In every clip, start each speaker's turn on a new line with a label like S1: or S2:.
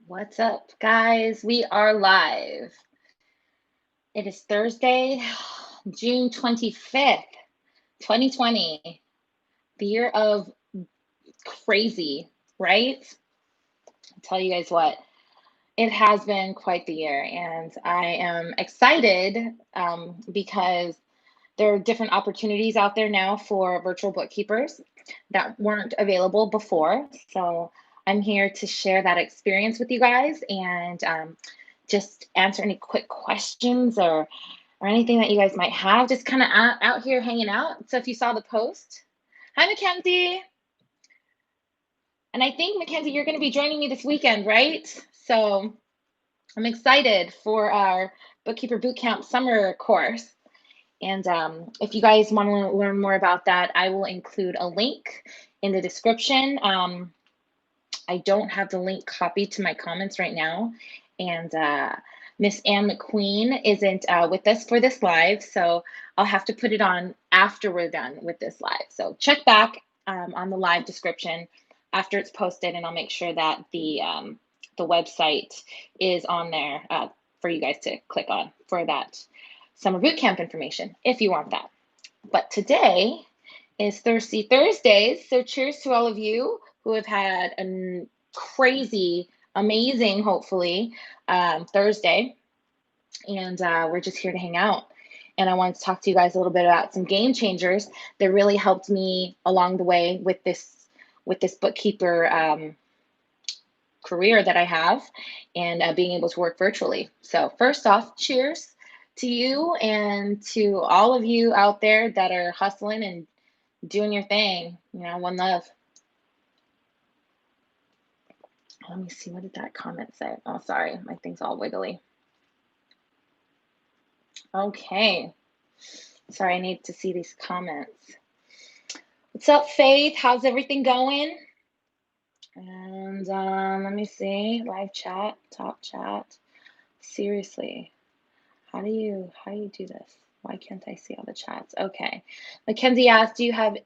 S1: What's up, guys? We are live. It is Thursday, June 25th, 2020, the year of crazy, right? I'll tell you guys what, it has been quite the year, and I am excited because there are different opportunities out there now for virtual bookkeepers that weren't available before. So I'm here to share that experience with you guys and just answer any quick questions or anything that you guys might have. Just kind of out here hanging out. So if you saw the post, hi Mackenzie, and I think Mackenzie, you're going to be joining me this weekend, right? So I'm excited for our Bookkeeper Bootcamp summer course. And if you guys want to learn more about that, I will include a link in the description. I don't have the link copied to my comments right now. And Miss Ann McQueen isn't with us for this live, so I'll have to put it on after we're done with this live. So check back on the live description after it's posted, and I'll make sure that the website is on there for you guys to click on for that summer bootcamp information if you want that. But today is Thirsty Thursdays, so cheers to all of you who have had a crazy, amazing, hopefully, Thursday. And we're just here to hang out. And I wanted to talk to you guys a little bit about some game changers that really helped me along the way with this bookkeeper career that I have and being able to work virtually. So first off, cheers to you and to all of you out there that are hustling and doing your thing. You know, one love. Let me see, what did that comment say? Oh, sorry, my thing's all wiggly. Okay. Sorry, I need to see these comments. What's up, Faith? How's everything going? And let me see, live chat, top chat. Seriously, how do you do this? Why can't I see all the chats? Okay. Mackenzie asked, do you have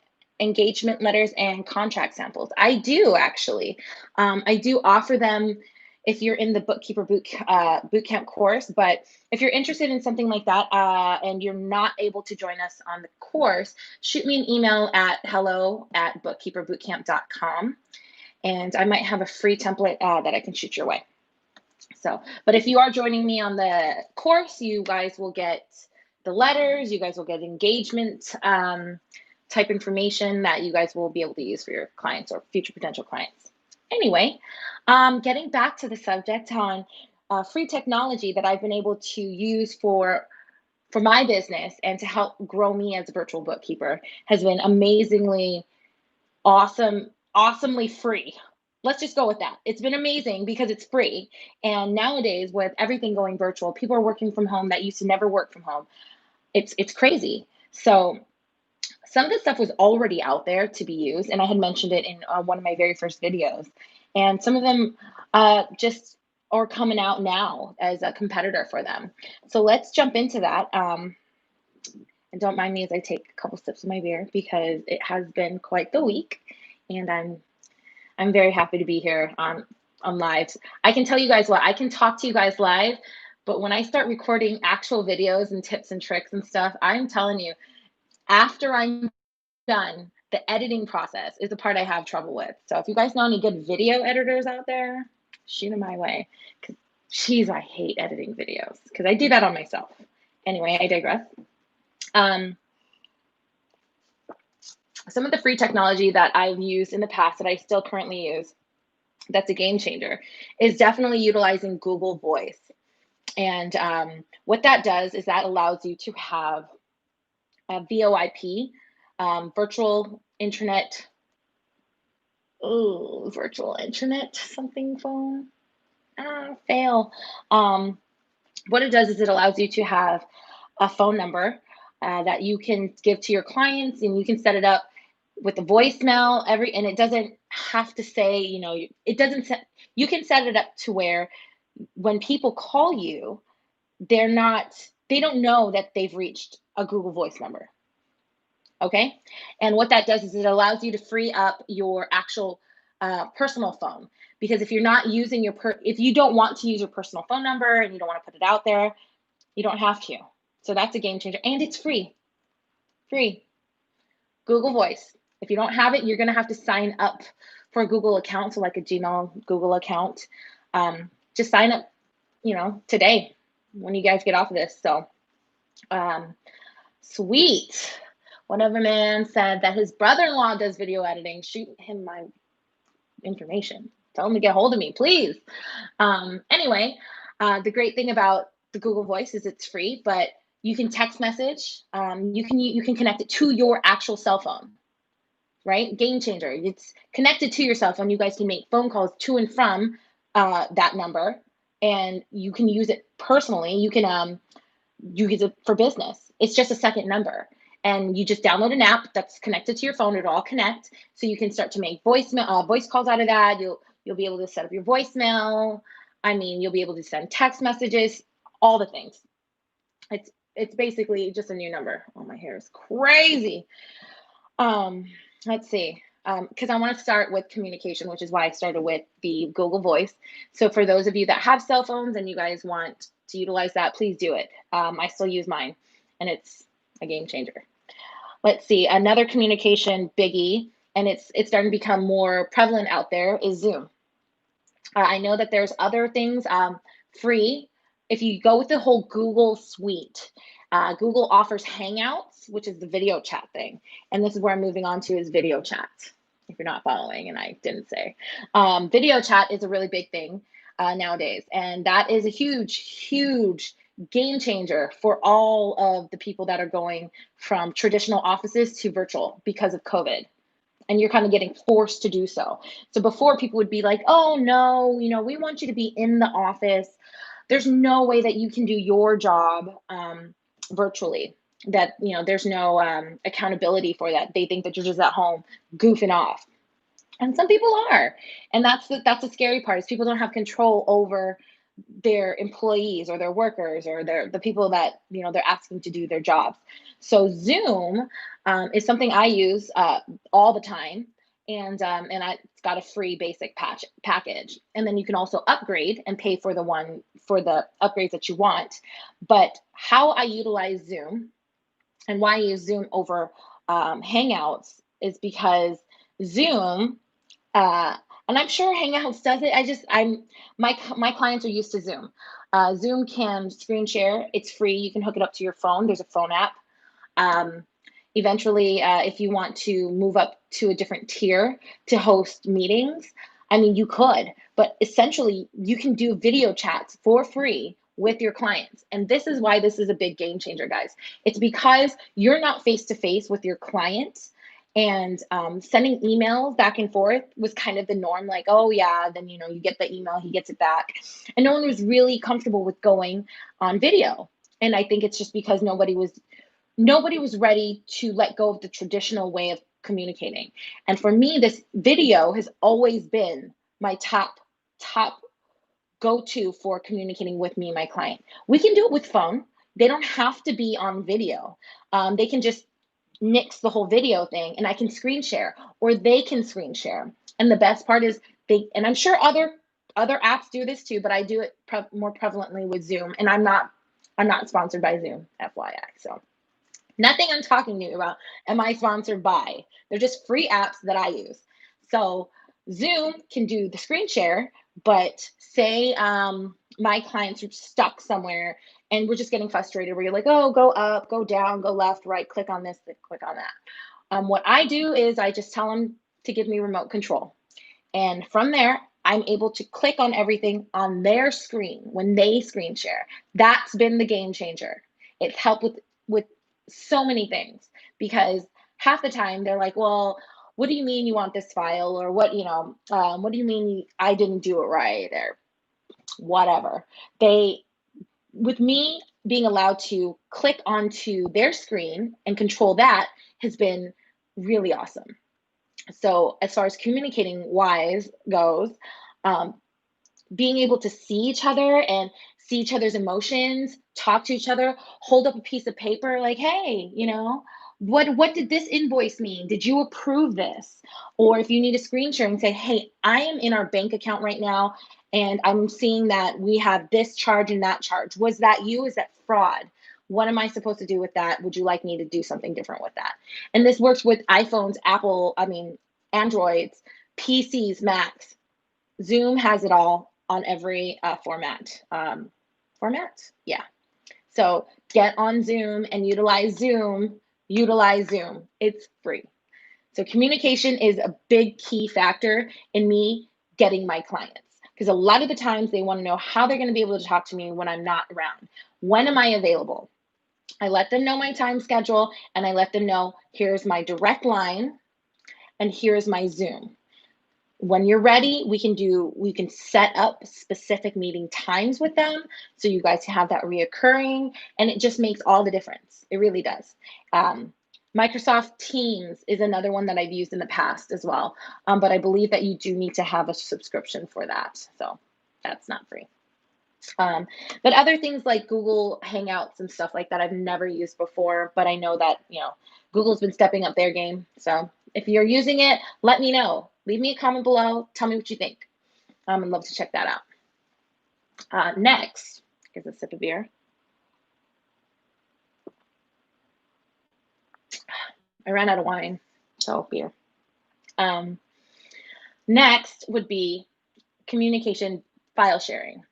S1: engagement letters and contract samples? I do, actually. I do offer them if you're in the Bookkeeper Bootcamp course, but if you're interested in something like that and you're not able to join us on the course, shoot me an email at hello@bookkeeperbootcamp.com, and I might have a free template that I can shoot your way. So, but if you are joining me on the course, you guys will get the letters, you guys will get engagement type information that you guys will be able to use for your clients or future potential clients. Anyway, getting back to the subject on free technology that I've been able to use for my business and to help grow me as a virtual bookkeeper has been amazingly awesomely free. Let's just go with that. It's been amazing because it's free. And nowadays, with everything going virtual, people are working from home that used to never work from home. It's crazy. So some of this stuff was already out there to be used, and I had mentioned it in one of my very first videos. And some of them just are coming out now as a competitor for them. So let's jump into that. And don't mind me as I take a couple sips of my beer because it has been quite the week, and I'm very happy to be here on live. I can tell you guys what, I can talk to you guys live, but when I start recording actual videos and tips and tricks and stuff, I'm telling you, after I'm done, the editing process is the part I have trouble with. So if you guys know any good video editors out there, shoot them my way. Because geez, I hate editing videos because I do that on myself. Anyway, I digress. Some of the free technology that I've used in the past that I still currently use, that's a game changer, is definitely utilizing Google Voice. And what that does is that allows you to have a VoIP, virtual internet something phone, fail. What it does is it allows you to have a phone number that you can give to your clients, and you can set it up with a voicemail and it doesn't have to say, it doesn't set, you can set it up to where when people call you, they don't know that they've reached a Google Voice number. Okay. And what that does is it allows you to free up your actual personal phone, because if you're not using if you don't want to use your personal phone number and you don't want to put it out there, you don't have to. So that's a game changer, and it's free. Free. Google Voice. If you don't have it, you're going to have to sign up for a Google account, so like a Gmail, Google account. Just sign up, today when you guys get off of this. So, sweet. One other man said that his brother-in-law does video editing. Shoot him my information. Tell him to get hold of me, please. Anyway, the great thing about the Google Voice is it's free, but you can text message. You can connect it to your actual cell phone, right? Game changer. It's connected to your cell phone. You guys can make phone calls to and from that number, and you can use it personally. You can use it for business. It's just a second number. And you just download an app that's connected to your phone. It'll all connect, so you can start to make voice calls out of that. You'll be able to set up your voicemail. You'll be able to send text messages, all the things. It's basically just a new number. Oh, my hair is crazy. Let's see. Because I want to start with communication, which is why I started with the Google Voice. So for those of you that have cell phones and you guys want to utilize that, please do it. I still use mine, and it's a game changer. Let's see, another communication biggie, and it's starting to become more prevalent out there, is Zoom. I know that there's other things free. If you go with the whole Google suite, Google offers Hangouts, which is the video chat thing. And this is where I'm moving on to, is video chat. If you're not following, and I didn't say. Video chat is a really big thing nowadays. And that is a huge, huge game changer for all of the people that are going from traditional offices to virtual because of COVID. And you're kind of getting forced to do so. So before, people would be like, oh no, we want you to be in the office. There's no way that you can do your job virtually. That, there's no accountability for that. They think that you're just at home goofing off. And some people are. And that's the scary part, is people don't have control over their employees or their workers or the people that they're asking to do their jobs. So Zoom is something I use all the time, and it's got a free basic package, and then you can also upgrade and pay for the upgrades that you want. But how I utilize Zoom and why I use Zoom over Hangouts is because Zoom. And I'm sure Hangouts does it. My clients are used to Zoom. Zoom can screen share. It's free. You can hook it up to your phone. There's a phone app. Eventually, if you want to move up to a different tier to host meetings, you could. But essentially, you can do video chats for free with your clients. And this is why this is a big game changer, guys. It's because you're not face-to-face with your clients. And sending emails back and forth was kind of the norm. Like, oh yeah, then you get the email, he gets it back, and no one was really comfortable with going on video. And I think it's just because nobody was ready to let go of the traditional way of communicating. And for me, this video has always been my top go-to for communicating with me and my client. We can do it with phone. They don't have to be on video. They can just nix the whole video thing, and I can screen share, or they can screen share. And the best part is and I'm sure other apps do this too, but I do it more prevalently with Zoom. And I'm not sponsored by Zoom, FYI. So nothing I'm talking to you about am I sponsored by. They're just free apps that I use. So Zoom can do the screen share, but say my clients are stuck somewhere and we're just getting frustrated, where you're like, oh, go up, go down, go left, right, click on this, click on that. What I do is I just tell them to give me remote control. And from there, I'm able to click on everything on their screen when they screen share. That's been the game changer. It's helped with so many things, because half the time they're like, well, what do you mean you want this file? Or what do you mean I didn't do it right, or whatever. With me being allowed to click onto their screen and control that has been really awesome. So as far as communicating wise goes, being able to see each other and see each other's emotions, talk to each other, hold up a piece of paper like, hey, what did this invoice mean? Did you approve this? Or if you need a screen share and say, hey, I am in our bank account right now and I'm seeing that we have this charge and that charge. Was that you? Is that fraud? What am I supposed to do with that? Would you like me to do something different with that? And this works with iPhones, Androids, PCs, Macs. Zoom has it all on every format. Format? Yeah. So get on Zoom and utilize Zoom. Utilize Zoom. It's free. So communication is a big key factor in me getting my clients, because a lot of the times they want to know how they're going to be able to talk to me when I'm not around. When am I available? I let them know my time schedule, and I let them know here's my direct line and here's my Zoom. When you're ready, we can set up specific meeting times with them so you guys have that reoccurring, and it just makes all the difference. It really does. Microsoft Teams is another one that I've used in the past as well, but I believe that you do need to have a subscription for that, so that's not free. But other things like Google Hangouts and stuff like that, I've never used before, but I know that, Google's been stepping up their game. So if you're using it, let me know. Leave me a comment below. Tell me what you think. I'd love to check that out. Next is a sip of beer. I ran out of wine, so beer. Next would be communication, file sharing.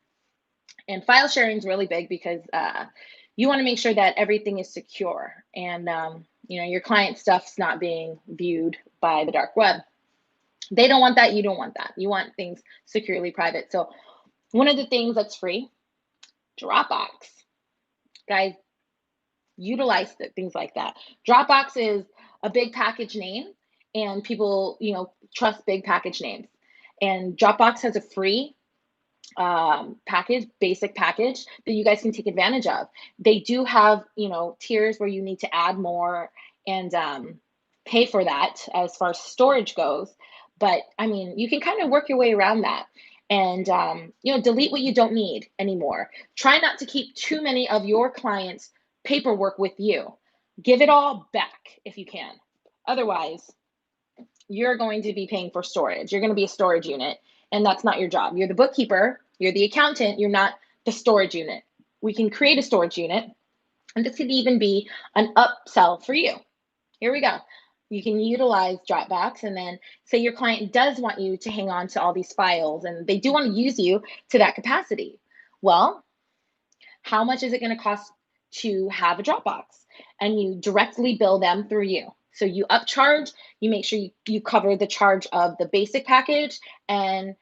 S1: And file sharing is really big because you want to make sure that everything is secure and your client stuff's not being viewed by the dark web. They don't want that. You don't want that. You want things securely private. So one of the things that's free, Dropbox. Guys, utilize things like that. Dropbox is a big package name, and people, trust big package names. And Dropbox has a free basic package that you guys can take advantage of. They do have, tiers where you need to add more and pay for that as far as storage goes. But you can kind of work your way around that and, delete what you don't need anymore. Try not to keep too many of your clients' paperwork with you. Give it all back if you can. Otherwise, you're going to be paying for storage. You're going to be a storage unit, and that's not your job. You're the bookkeeper, you're the accountant, you're not the storage unit. We can create a storage unit, and this could even be an upsell for you. Here we go. You can utilize Dropbox, and then say your client does want you to hang on to all these files, and they do want to use you to that capacity. Well, how much is it going to cost to have a Dropbox? And you directly bill them through you. So you upcharge, you make sure you cover the charge of the basic package, and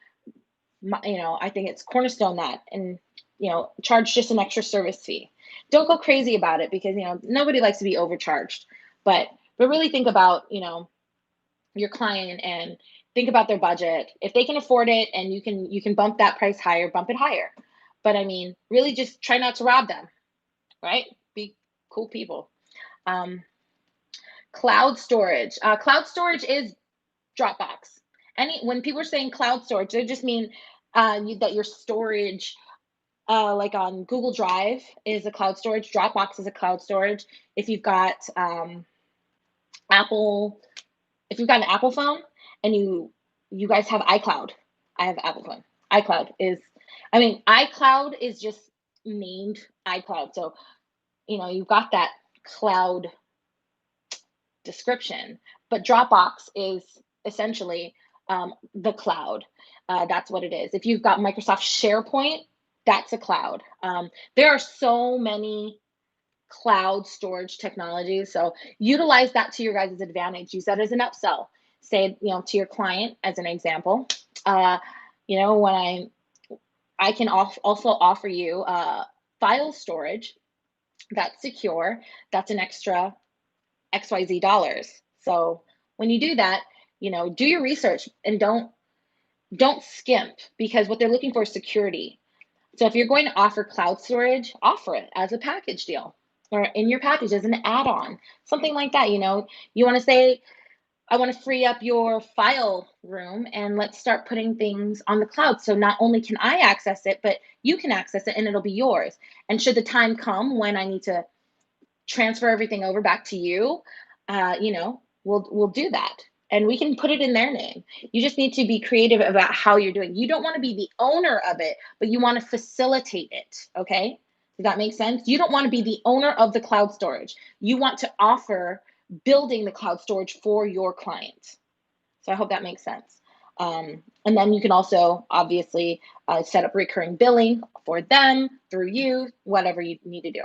S1: I think it's Cornerstone that, and charge just an extra service fee. Don't go crazy about it because nobody likes to be overcharged, but really think about your client and think about their budget. If they can afford it and you can bump that price higher, bump it higher. But really just try not to rob them, right? Be cool people. Cloud storage. Cloud storage is Dropbox. When people are saying cloud storage, they just mean that your storage, like on Google Drive, is a cloud storage. Dropbox is a cloud storage. If you've got if you've got an Apple phone and you guys have iCloud, I have Apple phone. iCloud is just named iCloud. So, you've got that cloud description, but Dropbox is essentially the cloud. That's what it is. If you've got Microsoft SharePoint, that's a cloud. There are so many cloud storage technologies. So utilize that to your guys' advantage. Use that as an upsell. Say, to your client as an example, when I can also offer you file storage that's secure, that's an extra XYZ dollars. So when you do that, do your research and don't skimp, because what they're looking for is security. So if you're going to offer cloud storage, offer it as a package deal or in your package as an add-on, something like that. You want to say, I want to free up your file room and let's start putting things on the cloud. So not only can I access it, but you can access it and it'll be yours. And should the time come when I need to transfer everything over back to you, we'll do that. And we can put it in their name. You just need to be creative about how you're doing. You don't want to be the owner of it, but you want to facilitate it. Okay. Does that make sense? You don't want to be the owner of the cloud storage. You want to offer building the cloud storage for your client. So I hope that makes sense. And then you can also obviously set up recurring billing for them, through you, whatever you need to do.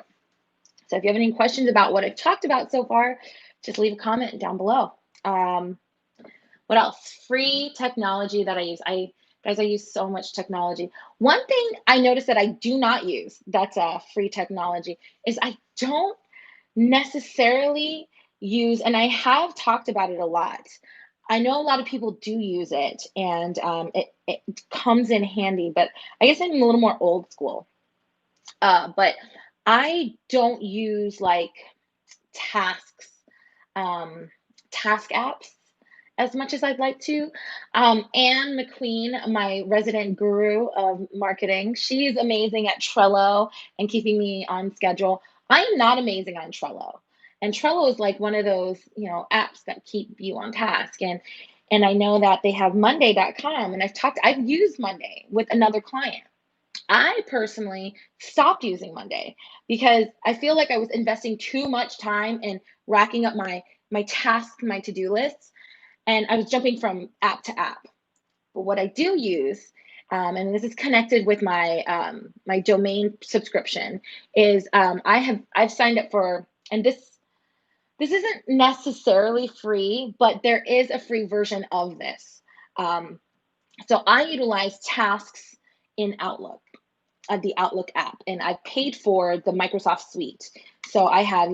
S1: So if you have any questions about what I've talked about so far, just leave a comment down below. What else? Free technology that I use. Guys, I use so much technology. One thing I noticed that I do not use that's free technology is I don't necessarily use, and I have talked about it a lot. I know a lot of people do use it, and it comes in handy, but I guess I'm a little more old school. But I don't use like tasks, task apps as much as I'd like to. Anne McQueen, my resident guru of marketing, she's amazing at Trello and keeping me on schedule. I am not amazing on Trello. And Trello is like one of those, apps that keep you on task. And I know that they have Monday.com, and I've used Monday with another client. I personally stopped using Monday because I feel like I was investing too much time in racking up my tasks, my to-do lists, and I was jumping from app to app. But what I do use, and this is connected with my domain subscription, is I've signed up for, and this isn't necessarily free, but there is a free version of this. So I utilize tasks in Outlook, the Outlook app, and I've paid for the Microsoft suite. So I have,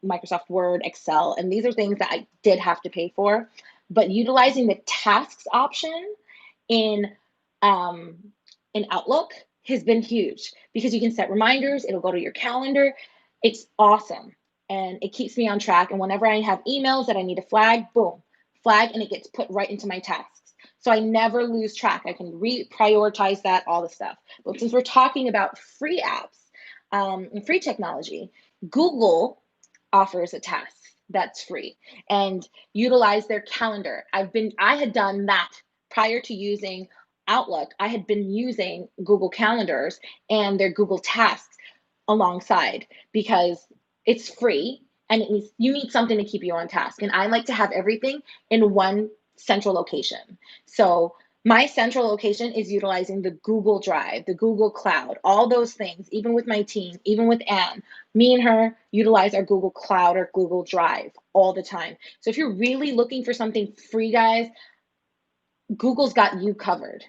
S1: Microsoft Word, Excel, and these are things that I did have to pay for. But utilizing the tasks option in Outlook has been huge because you can set reminders. It'll go to your calendar. It's awesome, and it keeps me on track. And whenever I have emails that I need to flag, boom, flag, and it gets put right into my tasks. So I never lose track. I can reprioritize that, all the stuff. But since we're talking about free apps and free technology, Google offers a task that's free and utilize their calendar. I had done that prior to using Outlook. I had been using Google Calendars and their Google Tasks alongside because it's free and you need something to keep you on task. And I like to have everything in one central location. So my central location is utilizing the Google Drive, the Google Cloud, all those things, even with my team, even with Anne. Me and her utilize our Google Cloud or Google Drive all the time. So if you're really looking for something free, guys, Google's got you covered.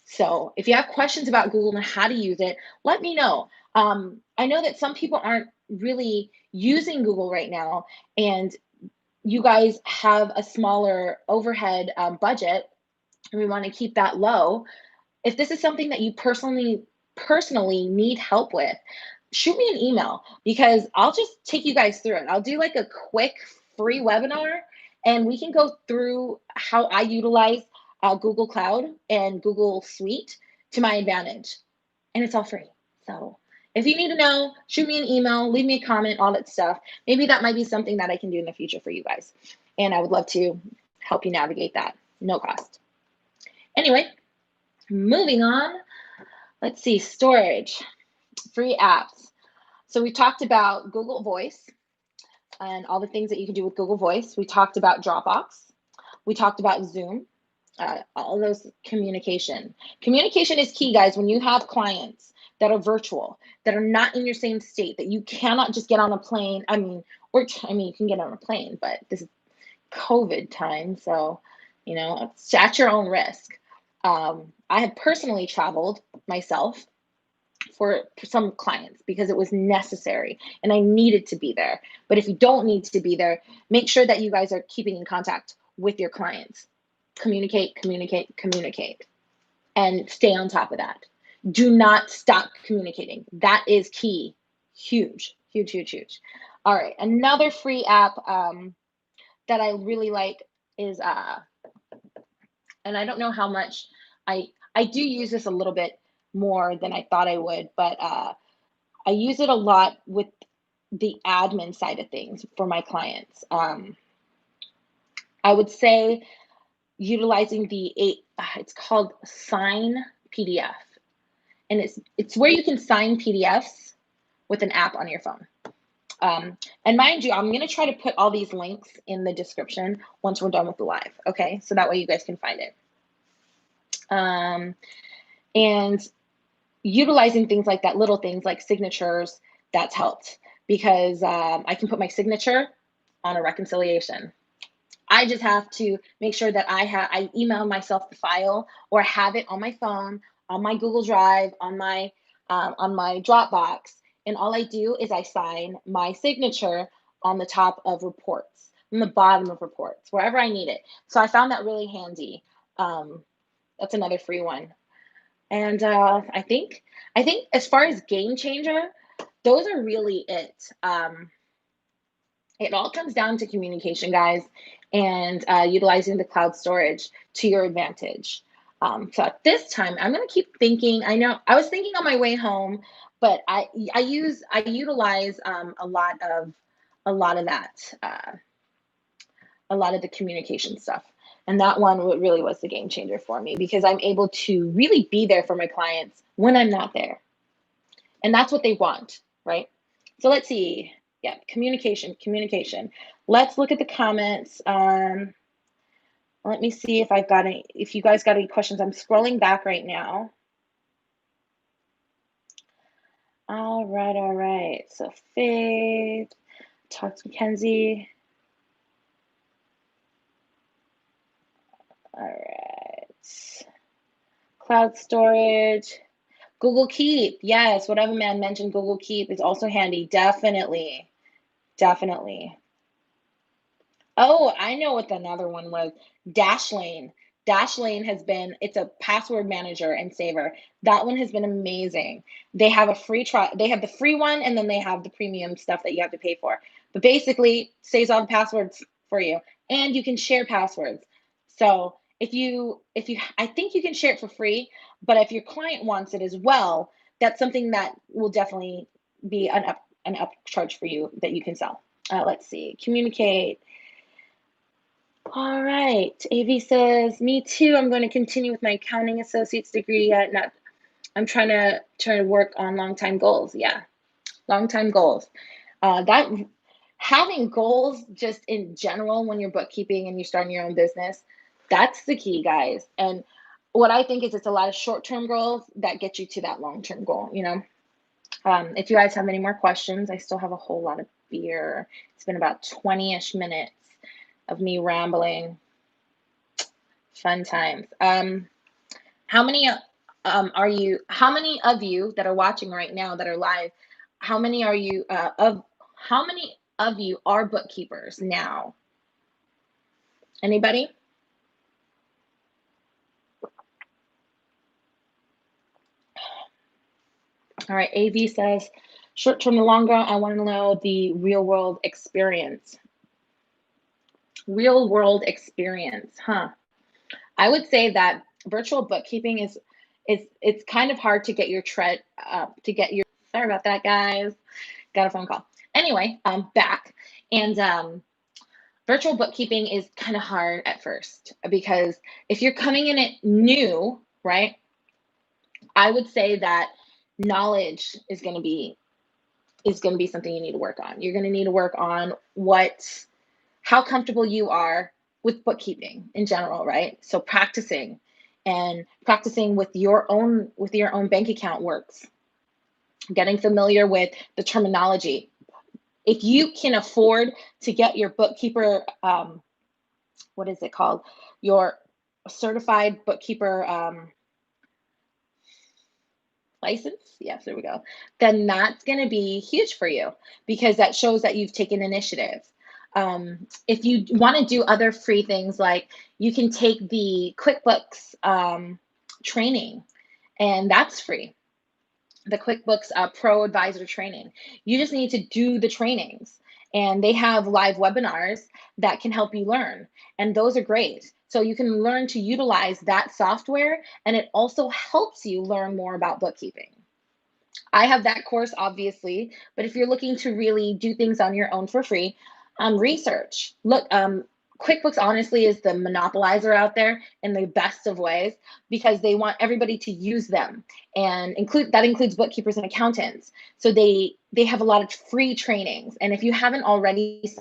S1: So if you have questions about Google and how to use it, let me know. I know that some people aren't really using Google right now, and you guys have a smaller overhead budget, and we want to keep that low. If this is something that you personally need help with, shoot me an email because I'll just take you guys through it. I'll do like a quick free webinar, and we can go through how I utilize Google Cloud and Google Suite to my advantage, and it's all free. So if you need to know, shoot me an email, leave me a comment, all that stuff. Maybe that might be something that I can do in the future for you guys. And I would love to help you navigate that. No cost. Anyway, moving on. Let's see, storage, free apps. So we talked about Google Voice and all the things that you can do with Google Voice. We talked about Dropbox. We talked about Zoom, all those communication. Communication is key, guys, when you have clients that are virtual, that are not in your same state, that you cannot just get on a plane. You can get on a plane, but this is COVID time, so, it's at your own risk. I have personally traveled myself for some clients because it was necessary and I needed to be there. But if you don't need to be there, make sure that you guys are keeping in contact with your clients. Communicate, and stay on top of that. Do not stop communicating. That is key. Huge. All right, another free app that I really like is and I don't know how much I do use this a little bit more than I thought I would, but I use it a lot with the admin side of things for my clients. I would say utilizing it's called Sign PDF, and it's where you can sign PDFs with an app on your phone. And mind you, I'm going to try to put all these links in the description once we're done with the live. Okay, so that way you guys can find it. And utilizing things like that, little things like signatures, that's helped because I can put my signature on a reconciliation. I just have to make sure that I email myself the file or have it on my phone, on my Google Drive, on my Dropbox, and all I do is I sign my signature on the top of reports, on the bottom of reports, wherever I need it. So I found that really handy. That's another free one. And I think as far as game changer, those are really it. It all comes down to communication, guys, and utilizing the cloud storage to your advantage. So at this time, I'm going to keep thinking. I know I was thinking on my way home, but I utilize a lot of that, a lot of the communication stuff. And that one really was the game changer for me because I'm able to really be there for my clients when I'm not there. And that's what they want, right? So let's see. Yeah, communication. Let's look at the comments. Let me see if you guys got any questions. I'm scrolling back right now. All right. So Faith, talk to Mackenzie. All right. Cloud storage. Google Keep. Yes, whatever man mentioned, Google Keep is also handy. Definitely. Oh, I know what another one was. Dashlane. It's a password manager and saver. That one has been amazing. They have a free trial. They have the free one and then they have the premium stuff that you have to pay for. But basically, saves all the passwords for you. And you can share passwords. So I think you can share it for free, but if your client wants it as well, that's something that will definitely be an upcharge for you that you can sell. Let's see, communicate. All right, AV says, me too. I'm going to continue with my accounting associate's degree yet. I'm trying to work on long-time goals. Yeah, long-time goals. That having goals just in general when you're bookkeeping and you're starting your own business, that's the key, guys. And what I think is it's a lot of short-term goals that get you to that long-term goal, you know. If you guys have any more questions, I still have a whole lot of beer. It's been about 20-ish minutes of me rambling. Fun times. How many of you that are watching right now that are live, how many of you are bookkeepers now? Anybody? All right, AV says, short term to long run, I want to know the real world experience. Real world experience, huh? I would say that virtual bookkeeping it's kind of hard to get your sorry about that, guys. Got a phone call. Anyway, back. And virtual bookkeeping is kind of hard at first because if you're coming in it new, right? I would say that knowledge is going to be something you need to work on. You're going to need to work on how comfortable you are with bookkeeping in general, right? So practicing with your own bank account works. Getting familiar with the terminology. If you can afford to get your bookkeeper, what is it called? Your certified bookkeeper license. Yes, there we go. Then that's going to be huge for you because that shows that you've taken initiative. If you want to do other free things, like you can take the QuickBooks training, and that's free. The QuickBooks Pro Advisor training. You just need to do the trainings, and they have live webinars that can help you learn, and those are great. So you can learn to utilize that software, and it also helps you learn more about bookkeeping. I have that course, obviously, but if you're looking to really do things on your own for free, research. Look, QuickBooks honestly is the monopolizer out there in the best of ways because they want everybody to use them, and includes bookkeepers and accountants. So they have a lot of free trainings, and if you haven't already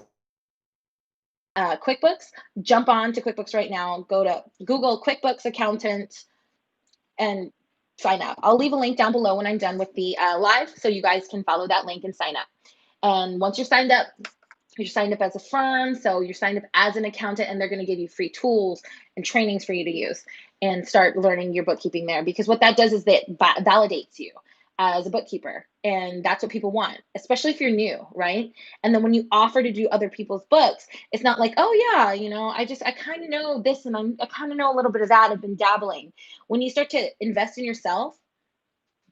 S1: QuickBooks, jump on to QuickBooks right now. Go to Google QuickBooks Accountant and sign up. I'll leave a link down below when I'm done with the live, so you guys can follow that link and sign up. And once you're signed up as a firm, so you're signed up as an accountant, and they're going to give you free tools and trainings for you to use and start learning your bookkeeping there. Because what that does is that validates you as a bookkeeper, and that's what people want, especially if you're new, right? And then when you offer to do other people's books, it's not like, oh yeah, I kind of know this, and I kind of know a little bit of that. I've been dabbling. When you start to invest in yourself,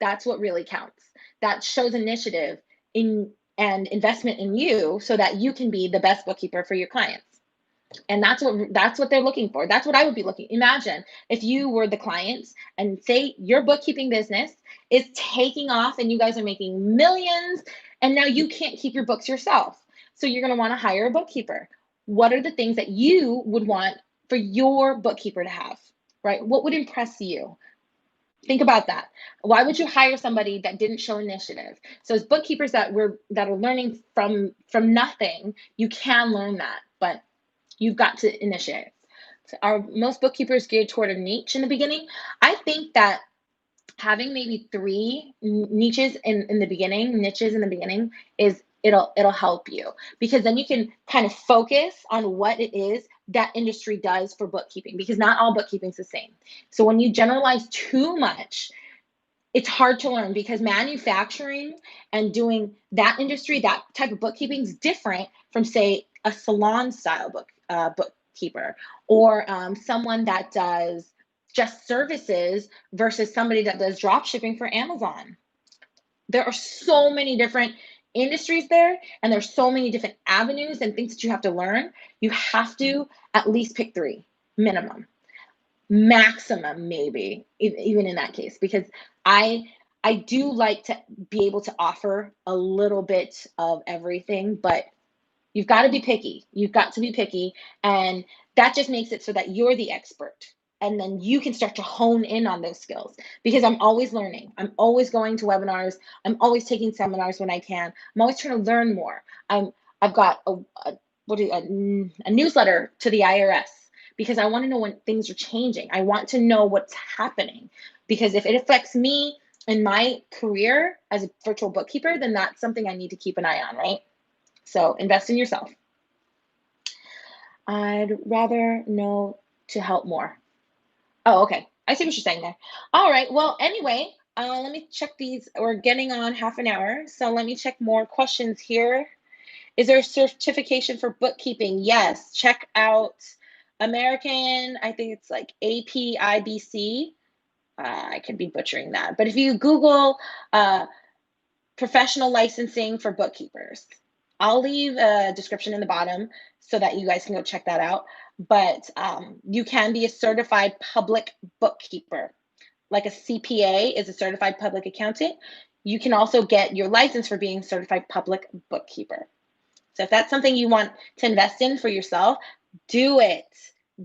S1: that's what really counts. That shows initiative in and investment in you so that you can be the best bookkeeper for your clients. And that's what they're looking for. That's what I would be looking. Imagine if you were the clients and say your bookkeeping business is taking off and you guys are making millions, and now you can't keep your books yourself. So you're going to want to hire a bookkeeper. What are the things that you would want for your bookkeeper to have, right? What would impress you? Think about that. Why would you hire somebody that didn't show initiative? So as bookkeepers that are learning from nothing, you can learn that, but you've got to initiate. So are most bookkeepers geared toward a niche in the beginning? I think that having maybe three niches in the beginning is it'll help you, because then you can kind of focus on what it is that industry does for bookkeeping, because not all bookkeeping is the same. So when you generalize too much, it's hard to learn, because manufacturing and doing that industry, that type of bookkeeping is different from, say, a salon style bookkeeper, or someone that does just services versus somebody that does drop shipping for Amazon. There are so many different industries there, and there's so many different avenues and things that you have to learn. You have to at least pick three minimum, maximum maybe, even in that case, because I do like to be able to offer a little bit of everything, but you've got to be picky. You've got to be picky, and that just makes it so that you're the expert, and then you can start to hone in on those skills, because I'm always learning. I'm always going to webinars. I'm always taking seminars when I can. I'm always trying to learn more. I've got a newsletter to the IRS, because I want to know when things are changing. I want to know what's happening, because if it affects me in my career as a virtual bookkeeper, then that's something I need to keep an eye on, right? So invest in yourself. I'd rather know to help more. Oh, okay. I see what you're saying there. All right. Well, anyway, let me check these. We're getting on half an hour, so let me check more questions here. Is there a certification for bookkeeping? Yes. Check out American, I think it's like APIBC. I could be butchering that. But if you Google professional licensing for bookkeepers, I'll leave a description in the bottom so that you guys can go check that out. But you can be a certified public bookkeeper. Like a CPA is a certified public accountant. You can also get your license for being certified public bookkeeper. So if that's something you want to invest in for yourself, do it.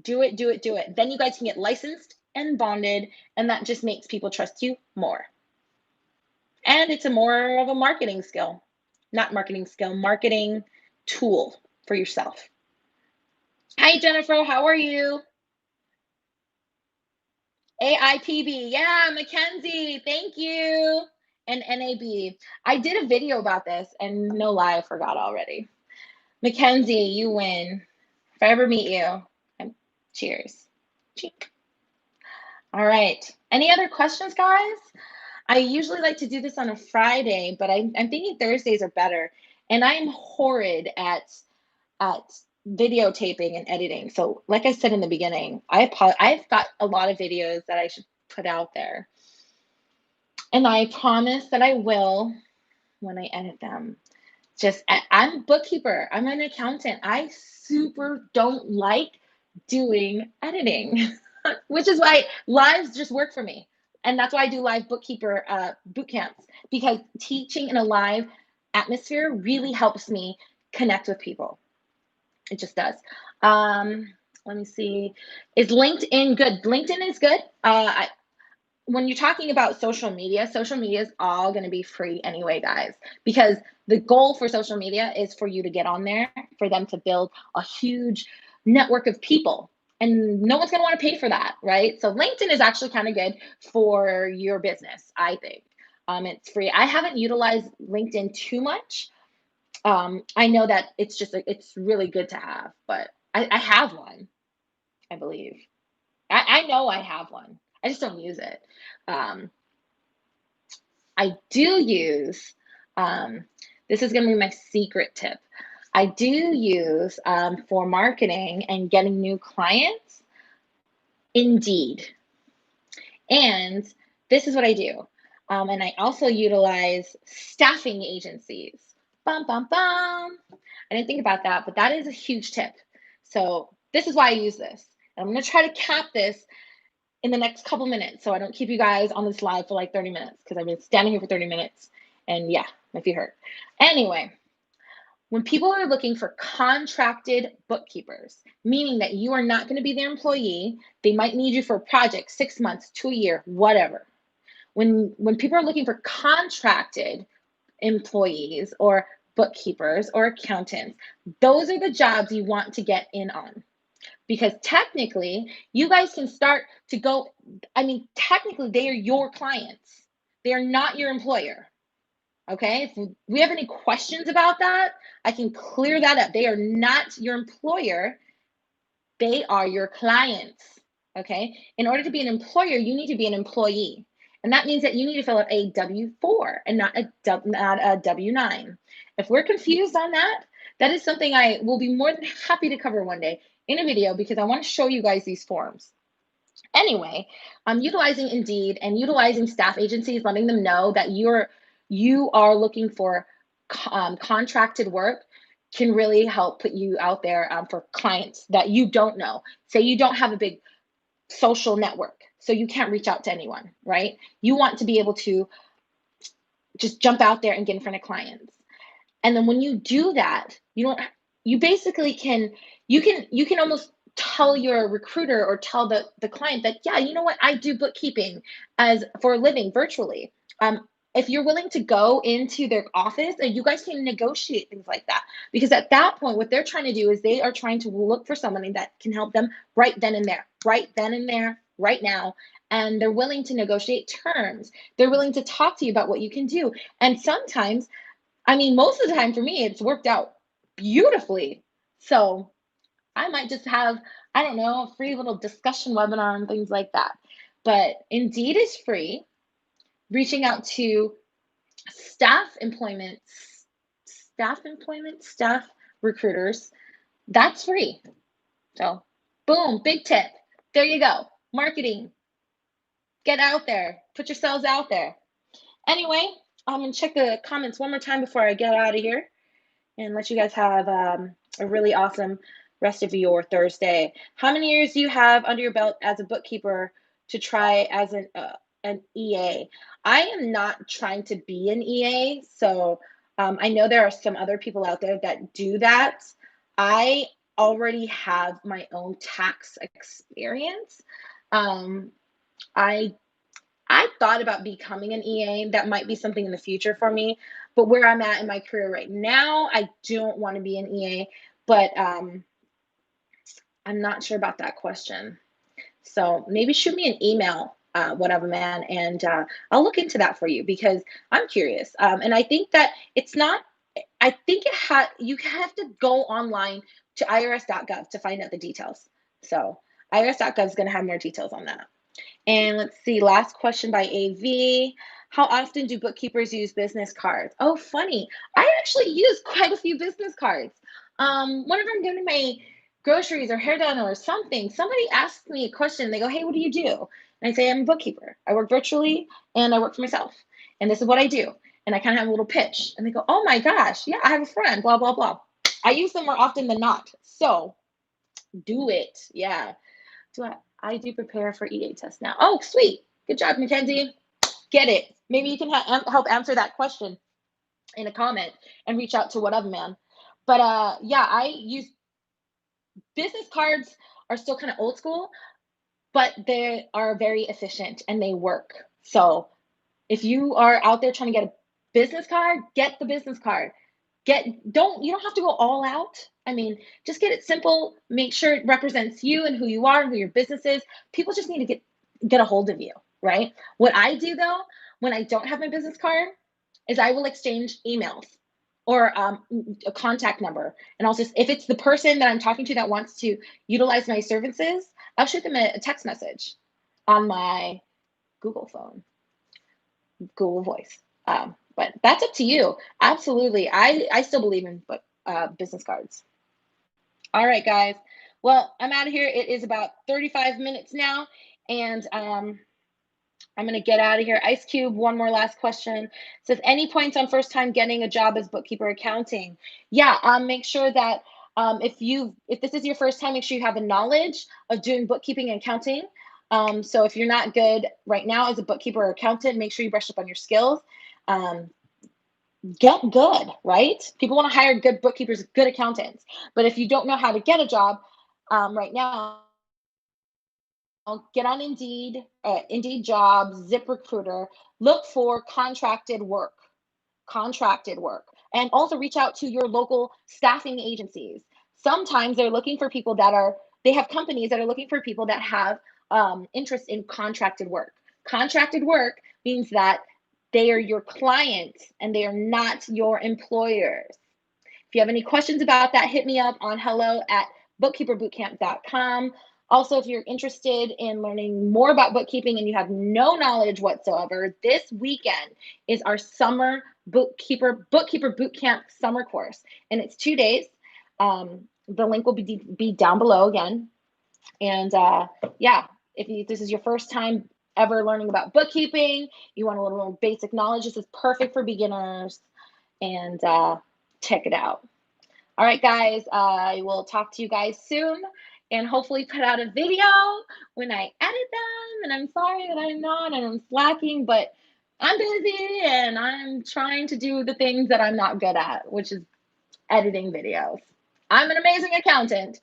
S1: Do it, do it, do it. Then you guys can get licensed and bonded, and that just makes people trust you more. And it's a more of a marketing skill. Not marketing skill, marketing tool for yourself. Hi, Jennifer. How are you? AIPB. Yeah, Mackenzie. Thank you. And NAB. I did a video about this, and no lie, I forgot already. Mackenzie, you win. If I ever meet you, cheers. Cheek. All right. Any other questions, guys? I usually like to do this on a Friday, but I'm thinking Thursdays are better. And I am horrid at videotaping and editing. So like I said in the beginning, I've got a lot of videos that I should put out there. And I promise that I will when I edit them. I'm a bookkeeper. I'm an accountant. I super don't like doing editing, which is why lives just work for me. And that's why I do live bookkeeper boot camps, because teaching in a live atmosphere really helps me connect with people. It just does. Let me see. Is LinkedIn good? LinkedIn is good. When you're talking about social media is all going to be free anyway, guys, because the goal for social media is for you to get on there, for them to build a huge network of people. And no one's going to want to pay for that, right? So LinkedIn is actually kind of good for your business, I think. It's free. I haven't utilized LinkedIn too much. I know that it's really good to have, but I have one, I believe. I know I have one. I just don't use it. Um, I do use, um, this is going to be my secret tip. I do use for marketing and getting new clients, Indeed. And this is what I do. And I also utilize staffing agencies. Bum, bum, bum. I didn't think about that, but that is a huge tip. So this is why I use this. And I'm going to try to cap this in the next couple minutes so I don't keep you guys on this live for like 30 minutes because I've been standing here for 30 minutes and yeah, my feet hurt. Anyway, when people are looking for contracted bookkeepers, meaning that you are not going to be their employee, they might need you for a project, 6 months to a year, whatever. When people are looking for contracted employees or bookkeepers or accountants, those are the jobs you want to get in on because technically you guys can start to go. I mean, technically they are your clients, they are not your employer. Okay, if we have any questions about that, I can clear that up. They are not your employer, they are your clients. Okay, in order to be an employer you need to be an employee, and that means that you need to fill out a W-4 and not a W-9. If we're confused on that, that is something I will be more than happy to cover one day in a video because I want to show you guys these forms. Anyway, I'm utilizing Indeed and utilizing staff agencies, letting them know that you are looking for contracted work can really help put you out there for clients that you don't know. Say you don't have a big social network, so you can't reach out to anyone, right? You want to be able to just jump out there and get in front of clients. And then when you do that, you basically you can almost tell your recruiter or tell the client that, yeah, you know what, I do bookkeeping as for a living virtually. If you're willing to go into their office and you guys can negotiate things like that, because at that point what they're trying to do is they are trying to look for somebody that can help them right then and there, right now. And they're willing to negotiate terms, they're willing to talk to you about what you can do. And sometimes, I mean, most of the time for me, it's worked out beautifully. So I might just have, I don't know, a free little discussion webinar and things like that. But Indeed is free. Reaching out to staff recruiters, that's free. So, boom, big tip. There you go. Marketing. Get out there. Put yourselves out there. Anyway, I'm going to check the comments one more time before I get out of here and let you guys have a really awesome rest of your Thursday. How many years do you have under your belt as a bookkeeper to try as an EA? I am not trying to be an EA, so I know there are some other people out there that do that. I already have my own tax experience. Um, I I thought about becoming an EA. That might be something in the future for me. But where I'm at in my career right now, I don't want to be an EA. But I'm not sure about that question. So maybe shoot me an email, whatever, man, and I'll look into that for you because I'm curious. And I think that it's not. I think you have to go online to irs.gov to find out the details. So irs.gov is going to have more details on that. And let's see, last question by AV. How often do bookkeepers use business cards? Oh, funny. I actually use quite a few business cards. Whenever I'm getting my groceries or hair done or something, somebody asks me a question. They go, hey, what do you do? And I say, I'm a bookkeeper. I work virtually and I work for myself. And this is what I do. And I kind of have a little pitch. And they go, oh my gosh, yeah, I have a friend, blah, blah, blah. I use them more often than not. So do it. Yeah. I do prepare for EA test now. Oh, sweet. Good job, Mackenzie. Get it. Maybe you can help answer that question in a comment and reach out to whatever, man. But yeah, I use business cards are still kind of old school, but they are very efficient and they work. So if you are out there trying to get a business card, get the business card. You don't have to go all out. I mean, just get it simple, make sure it represents you and who you are and who your business is. People just need to get a hold of you, right? What I do though, when I don't have my business card, is I will exchange emails or a contact number. And I'll just, if it's the person that I'm talking to that wants to utilize my services, I'll shoot them a text message on my Google phone, Google Voice. But that's up to you. Absolutely. I still believe in business cards. All right, guys. Well, I'm out of here. It is about 35 minutes now. And I'm going to get out of here. Ice Cube, one more last question. Says, any points on first time getting a job as bookkeeper accounting? Yeah, make sure that if this is your first time, make sure you have the knowledge of doing bookkeeping and accounting. So if you're not good right now as a bookkeeper or accountant, make sure you brush up on your skills. Get good, right? People want to hire good bookkeepers, good accountants. But if you don't know how to get a job right now, get on Indeed, Indeed Jobs, ZipRecruiter, look for contracted work, and also reach out to your local staffing agencies. Sometimes they're looking for people they have companies that are looking for people that have interest in contracted work. Contracted work means that they are your clients and they are not your employers. If you have any questions about that, hit me up on hello@bookkeeperbootcamp.com. Also, if you're interested in learning more about bookkeeping and you have no knowledge whatsoever, this weekend is our summer Bookkeeper Bootcamp summer course, and it's 2 days. The link will be down below again. And yeah, if this is your first time ever learning about bookkeeping, you want a little basic knowledge, this is perfect for beginners. And check it out. All right, guys, I will talk to you guys soon and hopefully put out a video when I edit them. And I'm sorry that I'm not and I'm slacking, but I'm busy and I'm trying to do the things that I'm not good at, which is editing videos. I'm an amazing accountant,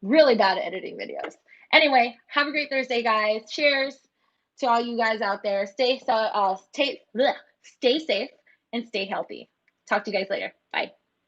S1: really bad at editing videos. Anyway, have a great Thursday, guys. Cheers to all you guys out there. Stay safe and stay healthy. Talk to you guys later. Bye.